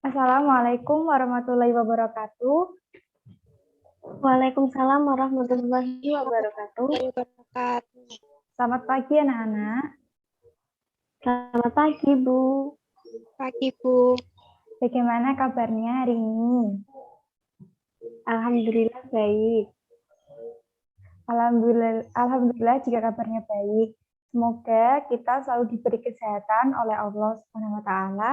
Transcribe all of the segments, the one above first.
Assalamualaikum warahmatullahi wabarakatuh. Waalaikumsalam warahmatullahi wabarakatuh. Selamat pagi anak-anak. Selamat pagi, Bu. Pagi, Bu. Bagaimana kabarnya hari ini? Alhamdulillah baik. Alhamdulillah jika kabarnya baik. Semoga kita selalu diberi kesehatan oleh Allah Subhanahu wa taala.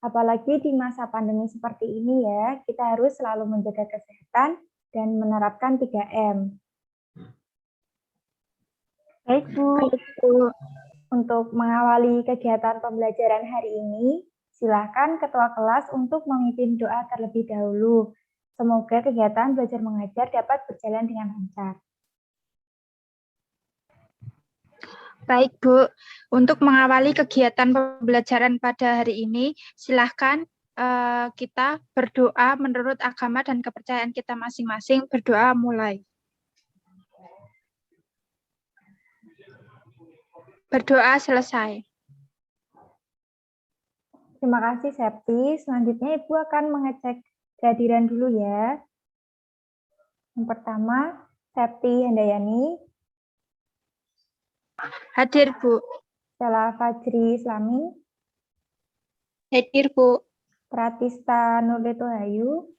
Apalagi di masa pandemi seperti ini ya, kita harus selalu menjaga kesehatan dan menerapkan 3M. Baik, Bu. Untuk mengawali kegiatan pembelajaran hari ini, silakan ketua kelas untuk memimpin doa terlebih dahulu. Semoga kegiatan belajar mengajar dapat berjalan dengan lancar. Baik, Bu. Untuk mengawali kegiatan pembelajaran pada hari ini, silahkan kita berdoa menurut agama dan kepercayaan kita masing-masing. Berdoa mulai. Berdoa selesai. Terima kasih, Septi. Selanjutnya Ibu akan mengecek kehadiran dulu ya. Yang pertama, Septi Handayani. Hadir, Bu. Stella Fajri Islami. Hadir, Bu. Pratista Nurlitohayu.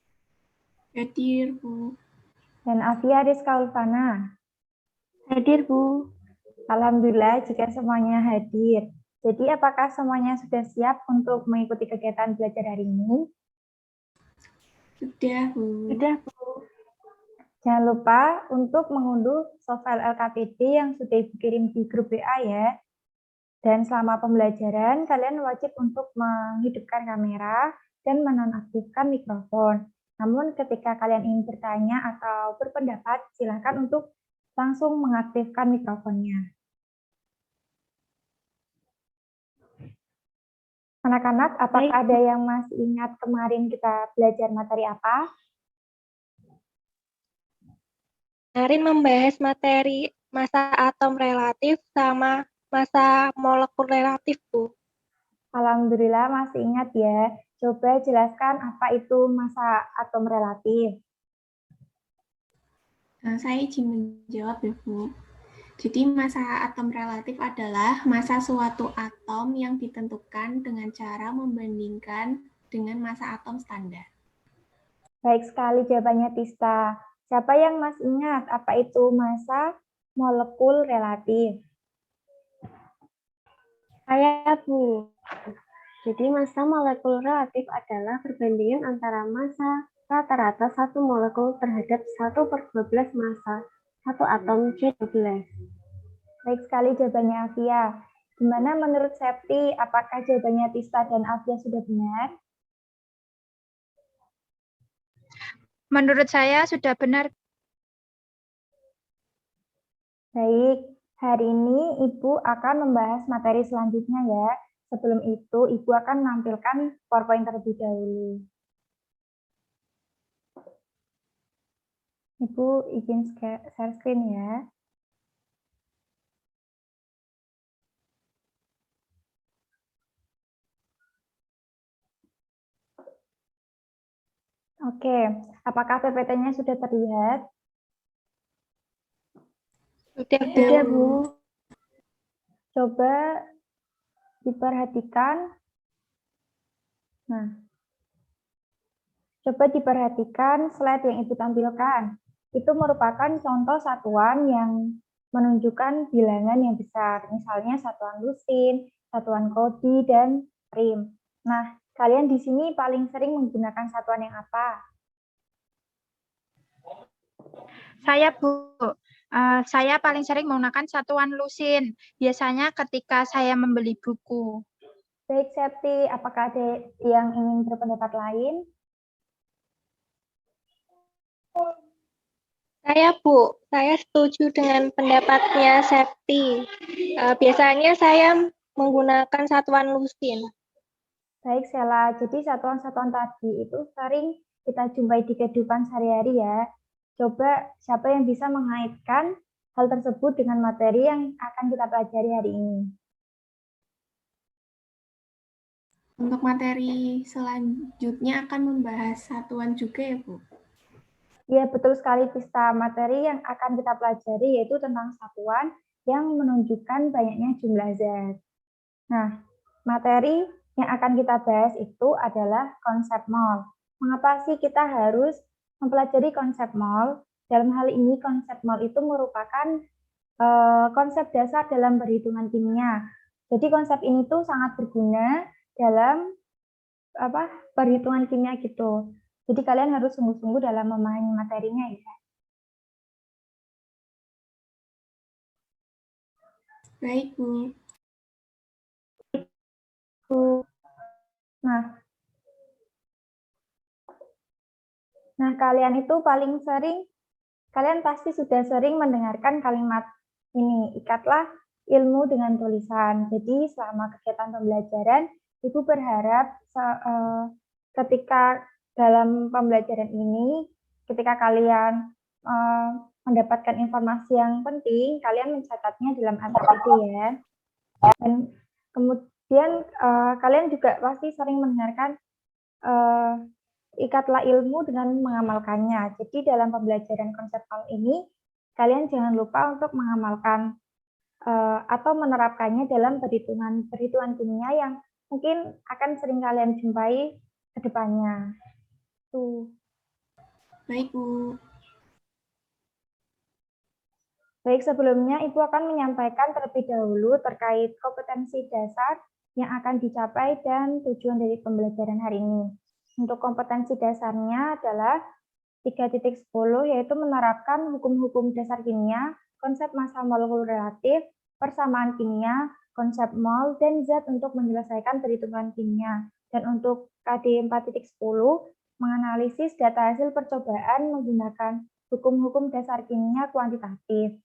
Hadir, Bu. Dan Afia Rizka Ulfana. Hadir, Bu. Alhamdulillah jika semuanya hadir. Jadi apakah semuanya sudah siap untuk mengikuti kegiatan belajar hari ini? Sudah, Bu. Sudah, Bu. Jangan lupa untuk mengunduh softfile LKPD yang sudah Ibu kirim di grup WA ya. Dan selama pembelajaran, kalian wajib untuk menghidupkan kamera dan menonaktifkan mikrofon. Namun ketika kalian ingin bertanya atau berpendapat, silakan untuk langsung mengaktifkan mikrofonnya. Anak-anak, apakah ada yang masih ingat kemarin kita belajar materi apa? Kemarin membahas materi massa atom relatif sama massa molekul relatif, Bu. Alhamdulillah masih ingat ya. Coba jelaskan apa itu massa atom relatif. Saya izin menjawab ya, Bu. Jadi massa atom relatif adalah massa suatu atom yang ditentukan dengan cara membandingkan dengan massa atom standar. Baik sekali jawabannya Tista. Siapa yang masih ingat apa itu massa molekul relatif? Saya, Bu. Jadi massa molekul relatif adalah perbandingan antara massa rata-rata satu molekul terhadap 1/12 massa satu atom C12. Baik sekali jawabannya Afia. Gimana menurut Septi, apakah jawabannya Tista dan Afia sudah benar? Menurut saya sudah benar. Baik, hari ini Ibu akan membahas materi selanjutnya ya. Sebelum itu, Ibu akan menampilkan PowerPoint terlebih dahulu. Ibu izin share screen ya. Oke, apakah PPT-nya sudah terlihat? Sudah, Bu. Coba diperhatikan. Nah, coba diperhatikan slide yang Ibu tampilkan. Itu merupakan contoh satuan yang menunjukkan bilangan yang besar. Misalnya satuan lusin, satuan Cody, dan prim. Nah, kalian di sini paling sering menggunakan satuan yang apa? Saya, Bu. Saya paling sering menggunakan satuan lusin. Biasanya ketika saya membeli buku. Baik, Septi. Apakah ada yang ingin berpendapat lain? Saya, Bu. Saya setuju dengan pendapatnya Septi. Biasanya saya menggunakan satuan lusin. Baik, Sela. Jadi satuan-satuan tadi itu sering kita jumpai di kehidupan sehari-hari ya. Coba siapa yang bisa mengaitkan hal tersebut dengan materi yang akan kita pelajari hari ini? Untuk materi selanjutnya akan membahas satuan juga ya, Bu? Ya, betul sekali, Tista. Materi yang akan kita pelajari yaitu tentang satuan yang menunjukkan banyaknya jumlah zat. Nah, materi yang akan kita bahas itu adalah konsep mol. Mengapa sih kita harus mempelajari konsep mol? Dalam hal ini, konsep mol itu merupakan konsep dasar dalam perhitungan kimia. Jadi konsep ini tuh sangat berguna dalam perhitungan kimia gitu. Jadi kalian harus sungguh-sungguh dalam memahami materinya ya. Baik, Bu. Nah, kalian pasti sudah sering mendengarkan kalimat ini, ikatlah ilmu dengan tulisan. Jadi selama kegiatan pembelajaran, Ibu berharap ketika dalam pembelajaran ini, ketika kalian mendapatkan informasi yang penting, kalian mencatatnya dalam ATPD ya. Dan kemudian kalian juga pasti sering mendengarkan ikatlah ilmu dengan mengamalkannya. Jadi dalam pembelajaran konseptual ini, kalian jangan lupa untuk mengamalkan atau menerapkannya dalam perhitungan kimia yang mungkin akan sering kalian jumpai ke depannya. Tuh. Baik, Bu. Baik, sebelumnya Ibu akan menyampaikan terlebih dahulu terkait kompetensi dasar yang akan dicapai dan tujuan dari pembelajaran hari ini. Untuk kompetensi dasarnya adalah 3.10, yaitu menerapkan hukum-hukum dasar kimia, konsep massa molekul relatif, persamaan kimia, konsep mol, dan zat untuk menyelesaikan perhitungan kimia. Dan untuk KD 4.10, menganalisis data hasil percobaan menggunakan hukum-hukum dasar kimia kuantitatif.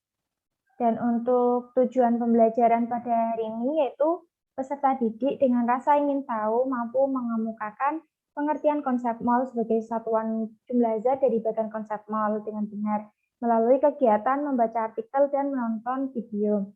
Dan untuk tujuan pembelajaran pada hari ini yaitu peserta didik dengan rasa ingin tahu mampu mengemukakan pengertian konsep mol sebagai satuan jumlah zat dari bagian konsep mol dengan benar melalui kegiatan membaca artikel dan menonton video.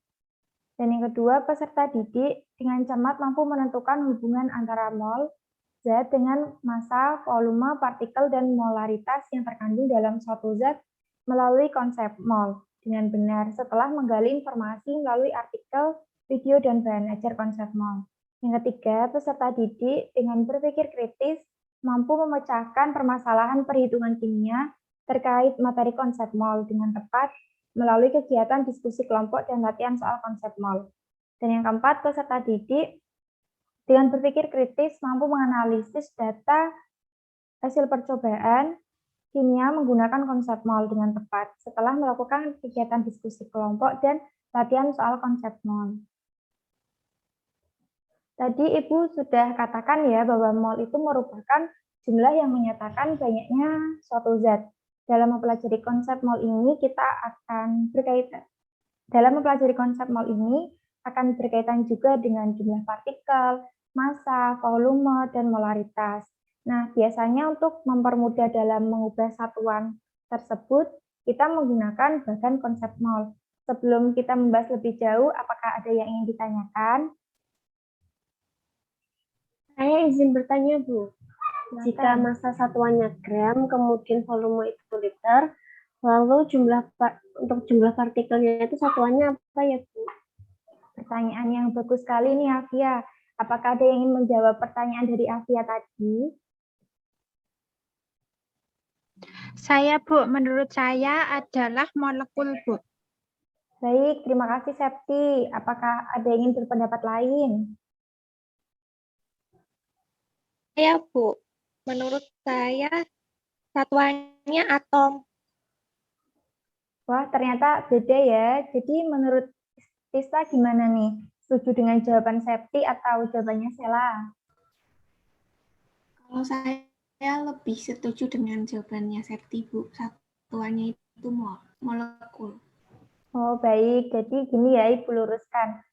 Dan yang kedua, peserta didik dengan cermat mampu menentukan hubungan antara mol zat dengan massa, volume, partikel, dan molaritas yang terkandung dalam suatu zat melalui konsep mol dengan benar setelah menggali informasi melalui artikel, video, dan bahan ajar konsep mol. Yang ketiga, peserta didik dengan berpikir kritis mampu memecahkan permasalahan perhitungan kimia terkait materi konsep mol dengan tepat melalui kegiatan diskusi kelompok dan latihan soal konsep mol. Dan yang keempat, peserta didik dengan berpikir kritis mampu menganalisis data hasil percobaan kimia menggunakan konsep mol dengan tepat setelah melakukan kegiatan diskusi kelompok dan latihan soal konsep mol. Tadi Ibu sudah katakan ya bahwa mol itu merupakan jumlah yang menyatakan banyaknya suatu zat. Dalam mempelajari konsep mol ini akan berkaitan juga dengan jumlah partikel, massa, volume, dan molaritas. Nah, biasanya untuk mempermudah dalam mengubah satuan tersebut, kita menggunakan bahan konsep mol. Sebelum kita membahas lebih jauh, apakah ada yang ingin ditanyakan? Saya izin bertanya, Bu. Jika massa satuannya gram, kemudian volume itu liter, lalu untuk jumlah partikelnya itu satuannya apa ya, Bu? Pertanyaan yang bagus sekali nih, Afia. Apakah ada yang ingin menjawab pertanyaan dari Afia tadi? Saya, Bu. Menurut saya adalah molekul, Bu. Baik, terima kasih, Septi. Apakah ada yang ingin berpendapat lain? Ya, Bu. Menurut saya, satuannya atom. Wah, ternyata beda ya. Jadi menurut Tista gimana nih? Setuju dengan jawaban Septi atau jawabannya Sela? Kalau saya lebih setuju dengan jawabannya Septi, Bu. Satuannya itu molekul. Oh, baik. Jadi gini ya, Ibu luruskan.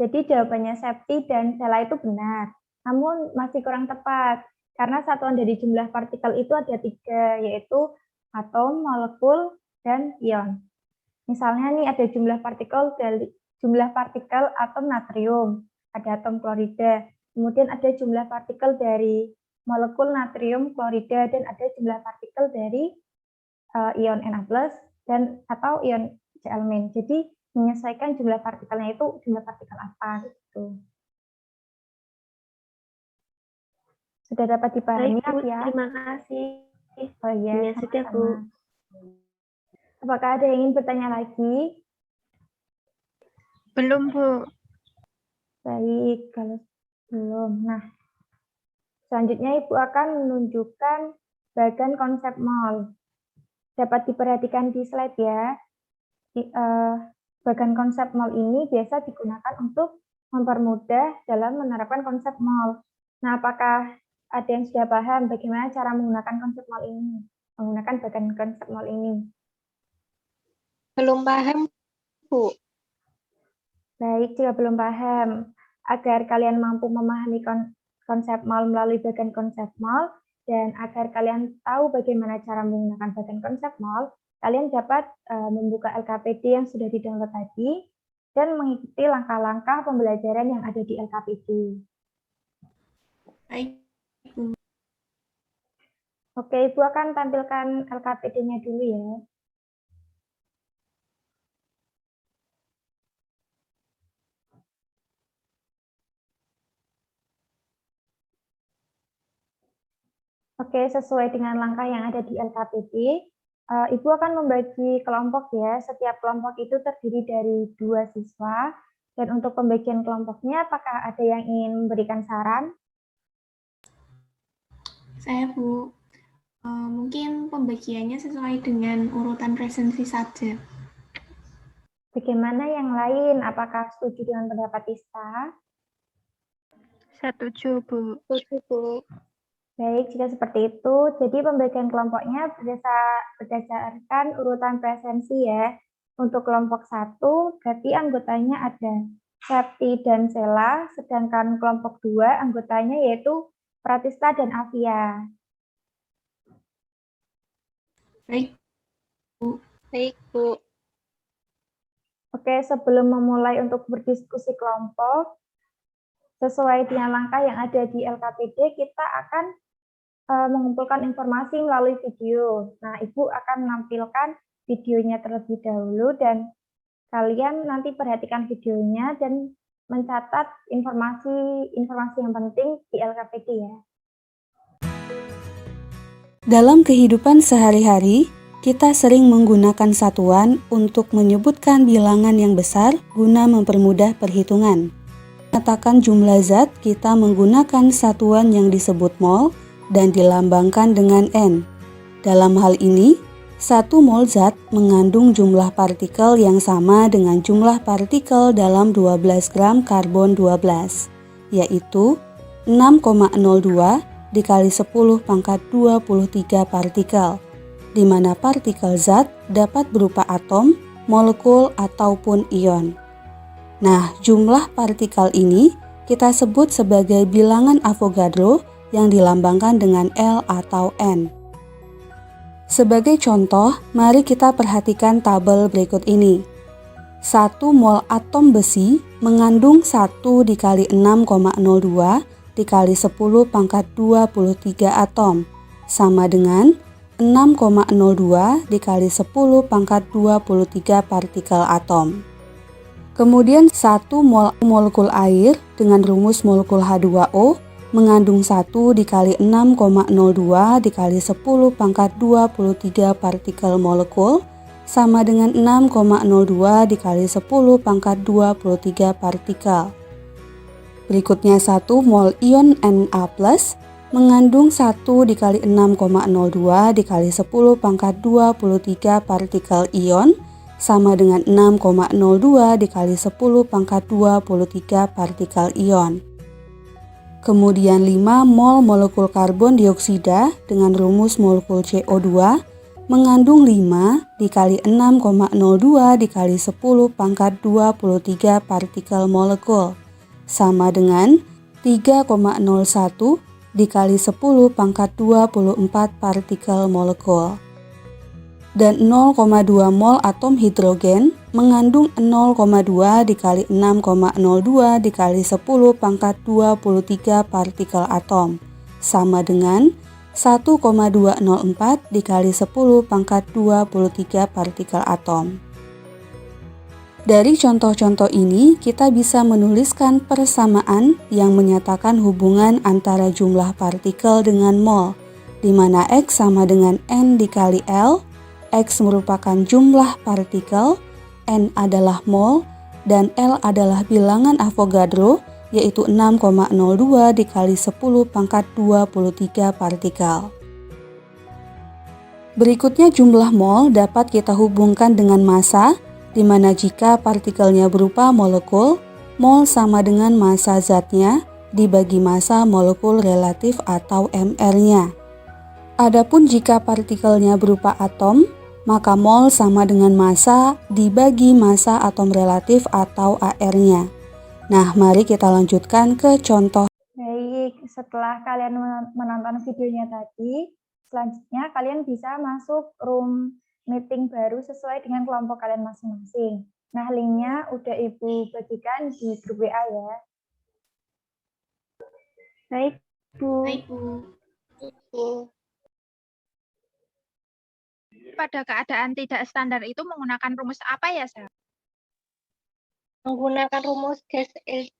Jadi jawabannya Septi dan Sela itu benar. Namun masih kurang tepat. Karena satuan dari jumlah partikel itu ada 3, yaitu atom, molekul, dan ion. Misalnya nih ada jumlah partikel atom natrium, ada atom klorida. kemudian ada jumlah partikel dari molekul natrium klorida, dan ada jumlah partikel dari ion Na+ dan atau ion Cl-. Jadi menyesuaikan jumlah partikelnya itu jumlah partikel apa gitu. Sudah dapat dipahami ya? Terima kasih. Oh iya, sudah Bu. Apakah ada yang ingin bertanya lagi? Belum, Bu. Baik, kalau belum. Nah, selanjutnya Ibu akan menunjukkan bagan konsep mol. Dapat diperhatikan di slide ya. Bagan konsep mol ini biasa digunakan untuk mempermudah dalam menerapkan konsep mol. Nah, apakah ada yang sudah paham bagaimana cara menggunakan konsep mol ini? Menggunakan bagan konsep mol ini. Belum paham, Bu. Baik, jika belum paham, agar kalian mampu memahami konsep mol melalui bagan konsep mol, dan agar kalian tahu bagaimana cara menggunakan bagan konsep mol, kalian dapat membuka LKPD yang sudah di-download tadi, dan mengikuti langkah-langkah pembelajaran yang ada di LKPD. Baik. Oke, Ibu akan tampilkan LKPD-nya dulu ya. Oke, sesuai dengan langkah yang ada di LKPD, Ibu akan membagi kelompok ya. Setiap kelompok itu terdiri dari 2 siswa. Dan untuk pembagian kelompoknya, apakah ada yang ingin memberikan saran? Saya, Bu. Mungkin pembagiannya sesuai dengan urutan presensi saja. Bagaimana yang lain? Apakah setuju dengan pendapat Ista? Setuju, Bu. Setuju, Bu. Baik, jika seperti itu, jadi pembagian kelompoknya berdasarkan urutan presensi ya. Untuk kelompok 1, berarti anggotanya ada Septi dan Sela, sedangkan kelompok 2 anggotanya yaitu Pratista dan Avia. Baik, Bu. Baik, Bu. Oke, sebelum memulai untuk berdiskusi kelompok, sesuai dengan langkah yang ada di LKPD, kita akan mengumpulkan informasi melalui video. Nah, Ibu akan menampilkan videonya terlebih dahulu, dan kalian nanti perhatikan videonya dan mencatat informasi yang penting di LKPD ya. Dalam kehidupan sehari-hari, kita sering menggunakan satuan untuk menyebutkan bilangan yang besar guna mempermudah perhitungan. Menyatakan jumlah zat, kita menggunakan satuan yang disebut mol dan dilambangkan dengan N. Dalam hal ini, 1 mol zat mengandung jumlah partikel yang sama dengan jumlah partikel dalam 12 gram karbon 12, yaitu 6,02 dikali 10 pangkat 23 partikel, di mana partikel zat dapat berupa atom, molekul, ataupun ion. Nah, jumlah partikel ini kita sebut sebagai bilangan Avogadro yang dilambangkan dengan L atau N. Sebagai contoh, mari kita perhatikan tabel berikut ini. 1 mol atom besi mengandung 1 dikali 6,02 dikali 10 pangkat 23 atom, sama dengan 6,02 dikali 10 pangkat 23 partikel atom. Kemudian 1 mol molekul air dengan rumus molekul H2O mengandung 1 dikali 6,02 dikali 10 pangkat 23 partikel molekul, sama dengan 6,02 dikali 10 pangkat 23 partikel. Berikutnya 1 mol ion Na+, mengandung 1 dikali 6,02 dikali 10 pangkat 23 partikel ion, sama dengan 6,02 dikali 10 pangkat 23 partikel ion. Kemudian 5 mol molekul karbon dioksida dengan rumus molekul CO2 mengandung 5 dikali 6,02 dikali 10 pangkat 23 partikel molekul, sama dengan 3,01 dikali 10 pangkat 24 partikel molekul. dan 0,2 mol atom hidrogen mengandung 0,2 dikali 6,02 dikali 10 pangkat 23 partikel atom, sama dengan 1,204 dikali 10 pangkat 23 partikel atom. Dari contoh-contoh ini, kita bisa menuliskan persamaan yang menyatakan hubungan antara jumlah partikel dengan mol, di mana X sama dengan N dikali L, X merupakan jumlah partikel, N adalah mol, dan L adalah bilangan Avogadro, yaitu 6,02 dikali 10 pangkat 23 partikel. Berikutnya jumlah mol dapat kita hubungkan dengan massa, di mana jika partikelnya berupa molekul, mol sama dengan massa zatnya dibagi massa molekul relatif atau mR-nya. Adapun jika partikelnya berupa atom, maka mol sama dengan massa dibagi massa atom relatif atau AR-nya. Nah, mari kita lanjutkan ke contoh. Baik, setelah kalian menonton videonya tadi, selanjutnya kalian bisa masuk room meeting baru sesuai dengan kelompok kalian masing-masing. Nah, linknya udah Ibu bagikan di grup WA ya. Baik, Bu. Baik, Bu. Pada keadaan tidak standar itu menggunakan rumus apa ya, Sa? Menggunakan rumus gas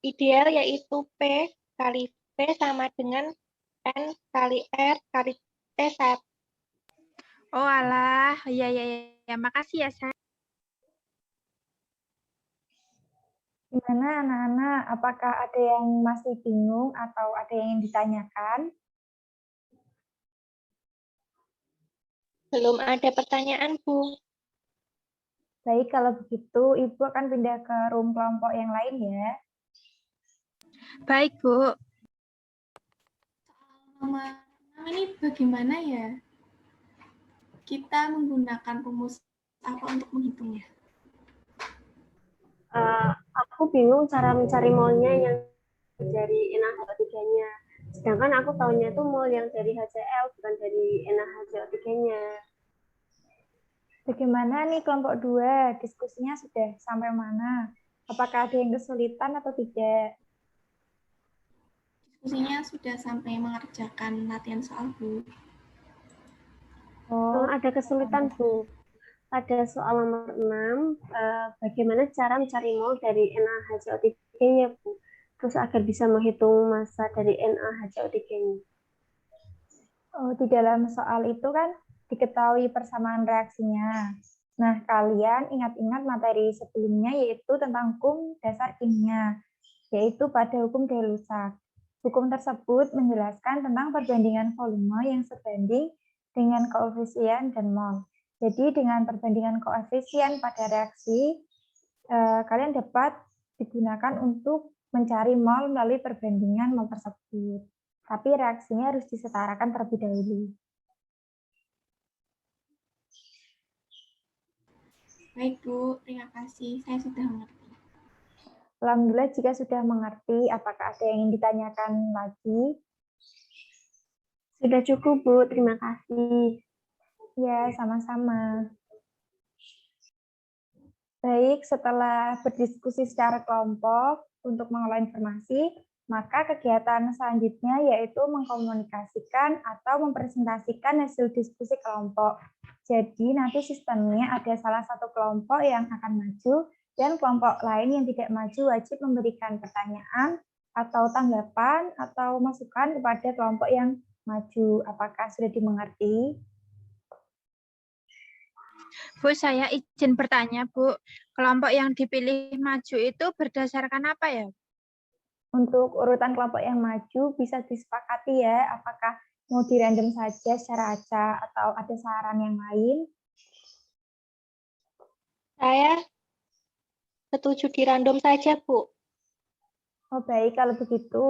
ideal yaitu P kali V sama dengan N kali R kali T sat. Oh alah, ya, makasih ya, Sa. Gimana anak-anak, apakah ada yang masih bingung atau ada yang ingin ditanyakan? Belum ada pertanyaan, Bu. Baik, kalau begitu Ibu akan pindah ke room kelompok yang lain ya. Baik, Bu. Nomor 6 ini bagaimana ya? Kita menggunakan rumus apa untuk menghitungnya? Aku bingung cara mencari molnya yang dari NaHCO3-nya. Sedangkan aku tahunya itu mol yang dari HCl, bukan dari NaHCO3-nya. Bagaimana nih kelompok 2? Diskusinya sudah sampai mana? Apakah ada yang kesulitan atau tidak? Diskusinya sudah sampai mengerjakan latihan soal, Bu. Ada kesulitan, Bu. Pada soal nomor 6, bagaimana cara mencari mol dari NaHCO3-nya, Bu? Terus agar bisa menghitung massa dari NaHCO3-nya. Oh, di dalam soal itu kan diketahui persamaan reaksinya. Nah, kalian ingat-ingat materi sebelumnya yaitu tentang hukum dasar kimia, yaitu pada hukum Gay-Lussac. Hukum tersebut menjelaskan tentang perbandingan volume yang sebanding dengan koefisien dan mol. Jadi dengan perbandingan koefisien pada reaksi, kalian dapat digunakan untuk mencari mol melalui perbandingan mol tersebut. Tapi reaksinya harus disetarakan terlebih dahulu. Baik, Bu. Terima kasih. Saya sudah mengerti. Alhamdulillah jika sudah mengerti, apakah ada yang ingin ditanyakan lagi? Sudah cukup, Bu. Terima kasih. Ya, sama-sama. Baik, setelah berdiskusi secara kelompok untuk mengolah informasi, maka kegiatan selanjutnya yaitu mengkomunikasikan atau mempresentasikan hasil diskusi kelompok. Jadi nanti sistemnya ada salah satu kelompok yang akan maju dan kelompok lain yang tidak maju wajib memberikan pertanyaan atau tanggapan atau masukan kepada kelompok yang maju. Apakah sudah dimengerti? Bu, saya izin bertanya, Bu. Kelompok yang dipilih maju itu berdasarkan apa ya? Untuk urutan kelompok yang maju bisa disepakati ya, apakah mau di random saja secara acak atau ada saran yang lain? Saya setuju di random saja, Bu. Oh baik, kalau begitu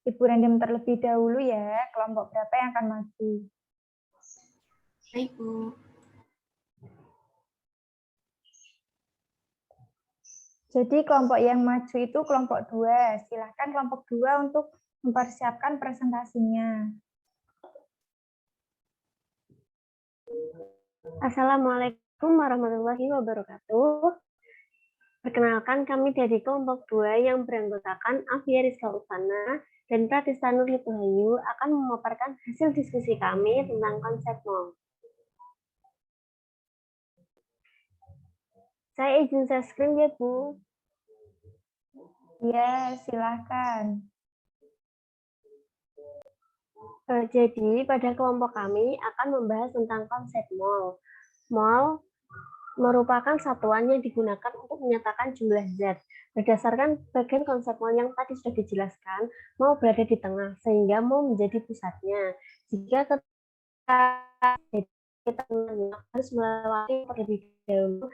Ibu random terlebih dahulu ya, kelompok berapa yang akan maju? Baik, Bu. Jadi kelompok yang maju itu kelompok 2. Silahkan kelompok 2 untuk mempersiapkan presentasinya. Assalamualaikum warahmatullahi wabarakatuh. Perkenalkan, kami dari kelompok 2 yang beranggotakan Afia Rizka Usana dan Pratista Nurli Tuhayu akan memaparkan hasil diskusi kami tentang konsep mall. Saya izin share screen ya, Bu. Ya, silahkan. Jadi, pada kelompok kami akan membahas tentang konsep mall. Mall merupakan satuan yang digunakan untuk menyatakan jumlah zat. Berdasarkan bagian konsep mall yang tadi sudah dijelaskan, mall berada di tengah, sehingga mall menjadi pusatnya. Jika kita harus melewati terlebih dahulu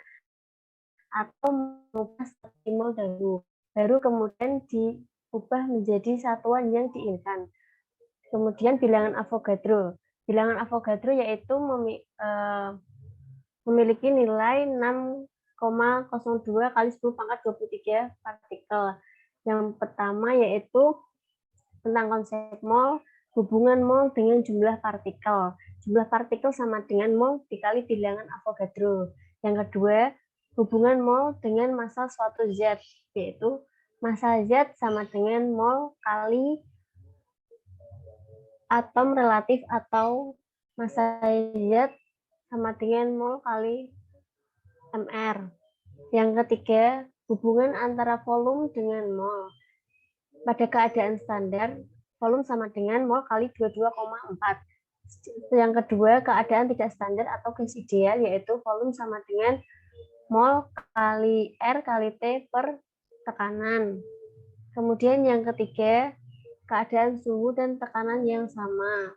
atau mengubah strategi mall dahulu, baru kemudian diubah menjadi satuan yang diinginkan. Kemudian bilangan Avogadro. Bilangan Avogadro yaitu memiliki nilai 6,02 kali 10 pangkat 23 partikel. Yang pertama yaitu tentang konsep mol, hubungan mol dengan jumlah partikel. Jumlah partikel sama dengan mol dikali bilangan Avogadro. Yang kedua, hubungan mol dengan massa suatu zat, yaitu massa zat sama dengan mol kali atom relatif atau massa zat sama dengan mol kali mr. Yang ketiga, hubungan antara volume dengan mol. Pada keadaan standar, volume sama dengan mol kali 22,4. Yang kedua, keadaan tidak standar atau gas ideal, yaitu volume sama dengan mol kali R kali T per tekanan. Kemudian yang ketiga, keadaan suhu dan tekanan yang sama,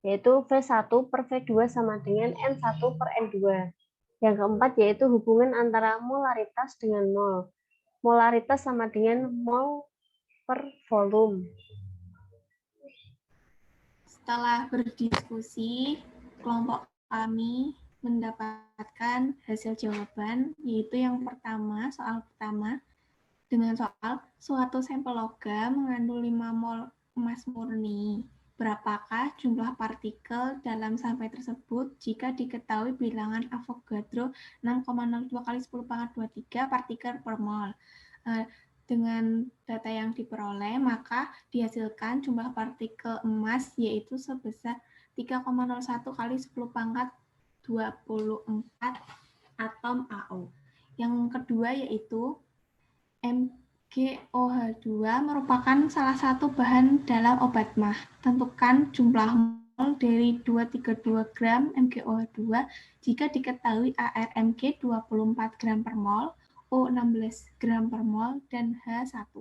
yaitu V1 per V2 sama dengan N1 per N2. Yang keempat yaitu hubungan antara molaritas dengan mol. Molaritas sama dengan mol per volume. Setelah berdiskusi, kelompok kami mendapatkan hasil jawaban, yaitu yang pertama, soal pertama, dengan soal suatu sampel logam mengandung 5 mol emas murni. Berapakah jumlah partikel dalam sampel tersebut jika diketahui bilangan Avogadro 6,02 kali 10 pangkat 23 partikel per mol? Dengan data yang diperoleh, maka dihasilkan jumlah partikel emas yaitu sebesar 3,01 kali 10 pangkat 24 atom AO. Yang kedua yaitu MgOH2 merupakan salah satu bahan dalam obat mah. Tentukan jumlah mol dari 232 gram MgOH2 jika diketahui ARMG 24 gram per mol, O 16 gram per mol, dan H1.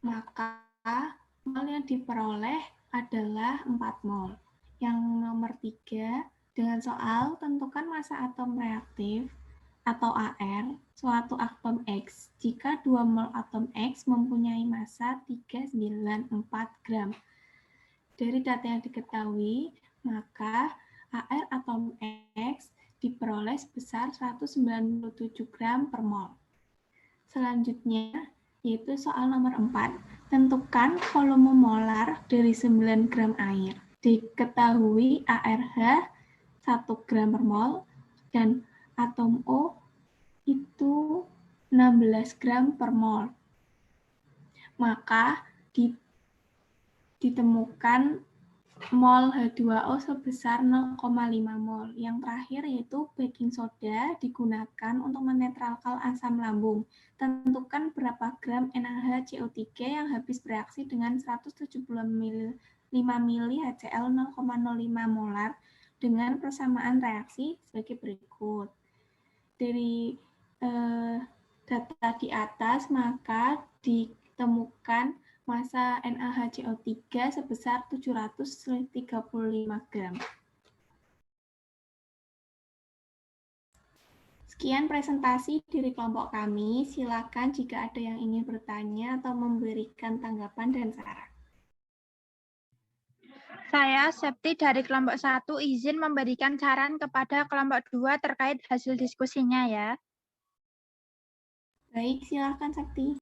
Maka mol yang diperoleh adalah 4 mol. Yang nomor 3, dengan soal tentukan massa atom reaktif atau AR suatu atom X jika 2 mol atom X mempunyai massa 394 gram. Dari data yang diketahui, maka AR atom X diperoleh sebesar 197 gram per mol. Selanjutnya, yaitu soal nomor 4. Tentukan volume molar dari 9 gram air. Diketahui ARH 1 gram per mol dan atom O itu 16 gram per mol. Maka ditemukan mol H2O sebesar 0,5 mol. Yang terakhir yaitu baking soda digunakan untuk menetralkan asam lambung. Tentukan berapa gram NaHCO3 yang habis bereaksi dengan 175 mili HCl 0,05 molar dengan persamaan reaksi sebagai berikut. Dari data di atas, maka ditemukan massa NaHCO3 sebesar 735 gram. Sekian presentasi dari kelompok kami. Silakan jika ada yang ingin bertanya atau memberikan tanggapan dan saran. Saya, Septi dari kelompok 1, izin memberikan saran kepada kelompok 2 terkait hasil diskusinya ya. Baik, silakan Septi.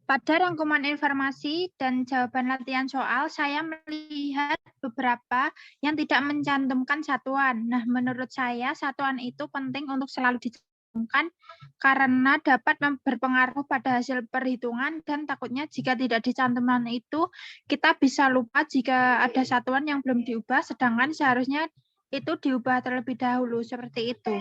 Pada rangkuman informasi dan jawaban latihan soal, saya melihat beberapa yang tidak mencantumkan satuan. Nah, menurut saya satuan itu penting untuk selalu dicantumkan karena dapat berpengaruh pada hasil perhitungan dan takutnya jika tidak dicantumkan itu, kita bisa lupa jika ada satuan yang belum diubah, sedangkan seharusnya itu diubah terlebih dahulu, seperti itu.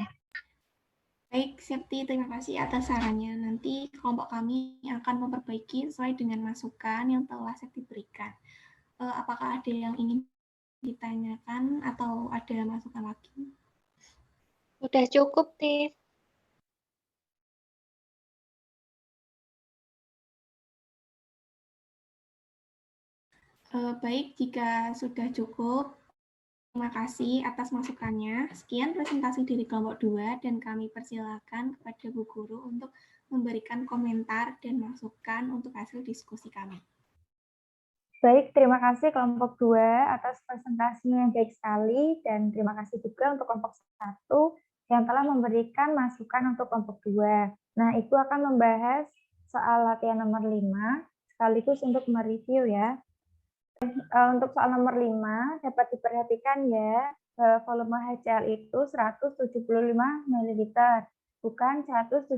Baik, Septi, terima kasih atas sarannya. Nanti kelompok kami akan memperbaiki sesuai dengan masukan yang telah Septi berikan. Apakah ada yang ingin ditanyakan atau ada masukan lagi? Udah cukup, Tis. Baik, jika sudah cukup, terima kasih atas masukannya. Sekian presentasi dari kelompok 2 dan kami persilakan kepada Bu Guru untuk memberikan komentar dan masukan untuk hasil diskusi kami. Baik, terima kasih kelompok 2 atas presentasinya yang baik sekali dan terima kasih juga untuk kelompok 1 yang telah memberikan masukan untuk kelompok 2. Nah, itu akan membahas soal latihan nomor 5 sekaligus untuk mereview ya. Untuk soal nomor 5 dapat diperhatikan ya, volume HCl itu 175 ml, bukan 175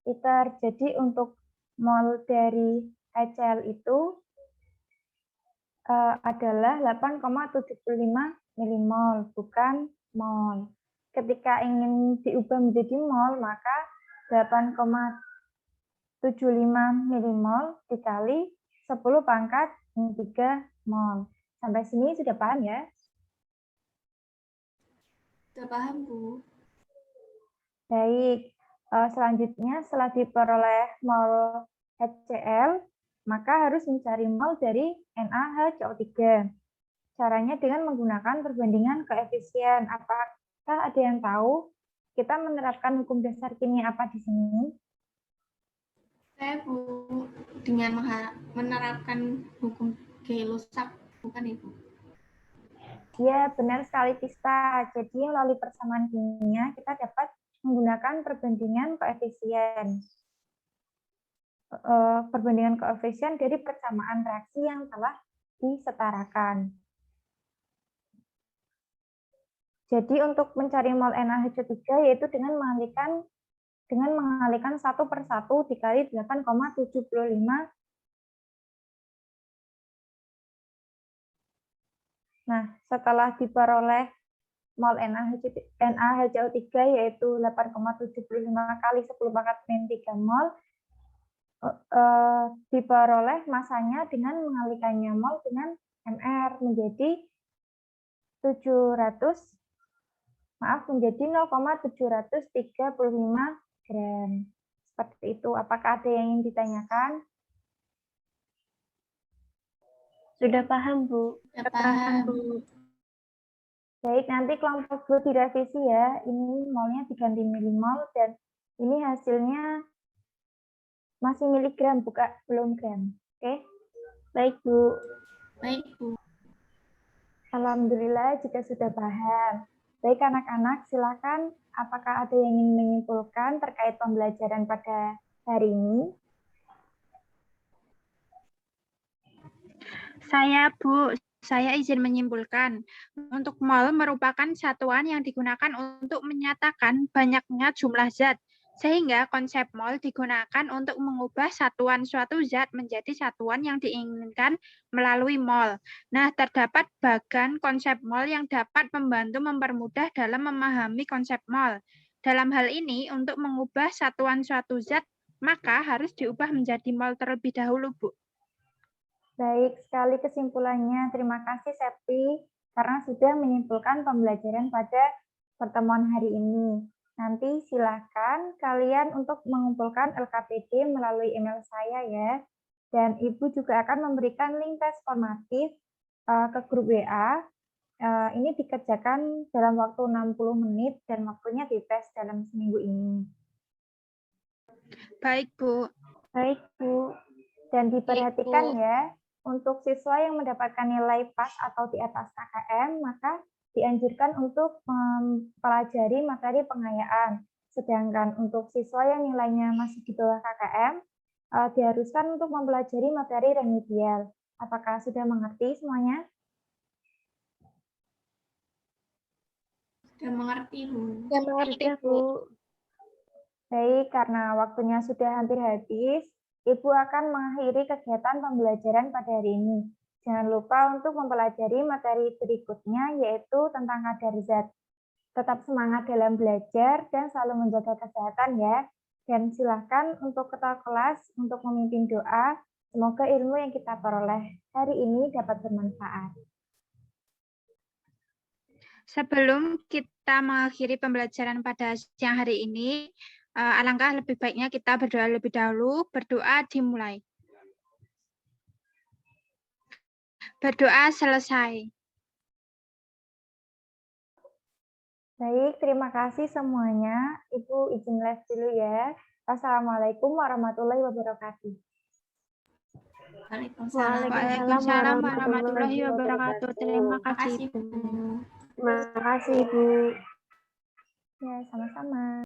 liter. Jadi untuk mol dari HCl itu adalah 8,75 milimol, bukan mol. Ketika ingin diubah menjadi mol, maka 8,75 milimol dikali 10 pangkat 3 mol. Sampai sini sudah paham ya? Sudah paham, Bu? Baik, selanjutnya setelah diperoleh mol HCl, maka harus mencari mol dari NaHCO3. Caranya dengan menggunakan perbandingan koefisien. Apakah ada yang tahu kita menerapkan hukum dasar kimia apa di sini? Saya, Bu, dengan menerapkan hukum Gay-Lussac, bukan Ibu? Ya, benar sekali, Tista. Jadi melalui persamaan kimia, kita dapat menggunakan perbandingan koefisien. Perbandingan koefisien dari persamaan reaksi yang telah disetarakan. Jadi untuk mencari mol NaHCO3 yaitu dengan mengalihkan satu per satu dikali 8,75. Nah, setelah diperoleh mol NaHCO3 yaitu 8,75 kali 10 pangkat min 3 mol, diperoleh masanya dengan mengalihkannya mol dengan mR menjadi 0,735 gram. Seperti itu. Apakah ada yang ingin ditanyakan? Sudah paham, Bu. Sudah paham, Bu. Baik, nanti kelompok 2 direvisi ya. Ini molnya diganti milimol dan ini hasilnya masih miligram, belum gram. Oke? Baik, Bu. Baik, Bu. Alhamdulillah jika sudah paham. Baik anak-anak, silakan apakah ada yang ingin menyimpulkan terkait pembelajaran pada hari ini? Saya izin menyimpulkan. Untuk mol merupakan satuan yang digunakan untuk menyatakan banyaknya jumlah zat, sehingga konsep mol digunakan untuk mengubah satuan suatu zat menjadi satuan yang diinginkan melalui mol. Nah, terdapat bagan konsep mol yang dapat membantu mempermudah dalam memahami konsep mol. Dalam hal ini, untuk mengubah satuan suatu zat, maka harus diubah menjadi mol terlebih dahulu, Bu. Baik sekali kesimpulannya. Terima kasih Septi karena sudah menyimpulkan pembelajaran pada pertemuan hari ini. Nanti silakan kalian untuk mengumpulkan LKPD melalui email saya ya. Dan Ibu juga akan memberikan link tes formatif ke grup WA. Ini dikerjakan dalam waktu 60 menit dan waktunya dites dalam seminggu ini. Baik, Bu. Baik, Bu. Dan diperhatikan ya, untuk siswa yang mendapatkan nilai pas atau di atas KKM, maka dianjurkan untuk mempelajari materi pengayaan. Sedangkan untuk siswa yang nilainya masih di bawah KKM, diharuskan untuk mempelajari materi remedial. Apakah sudah mengerti semuanya? Sudah mengerti, Bu. Ya, mengerti, Sudah, Bu. Baik, karena waktunya sudah hampir habis, Ibu akan mengakhiri kegiatan pembelajaran pada hari ini. Jangan lupa untuk mempelajari materi berikutnya, yaitu tentang kadar zat. Tetap semangat dalam belajar dan selalu menjaga kesehatan ya. Dan silakan untuk ketua kelas untuk memimpin doa. Semoga ilmu yang kita peroleh hari ini dapat bermanfaat. Sebelum kita mengakhiri pembelajaran pada siang hari ini, alangkah lebih baiknya kita berdoa lebih dahulu. Berdoa dimulai. Berdoa selesai. Baik, terima kasih semuanya. Ibu izin live dulu ya. Wassalamualaikum warahmatullahi wabarakatuh. Waalaikumsalam. Waalaikumsalam warahmatullahi wabarakatuh. Terima kasih, Bu. Terima kasih, Bu. Ya, sama-sama.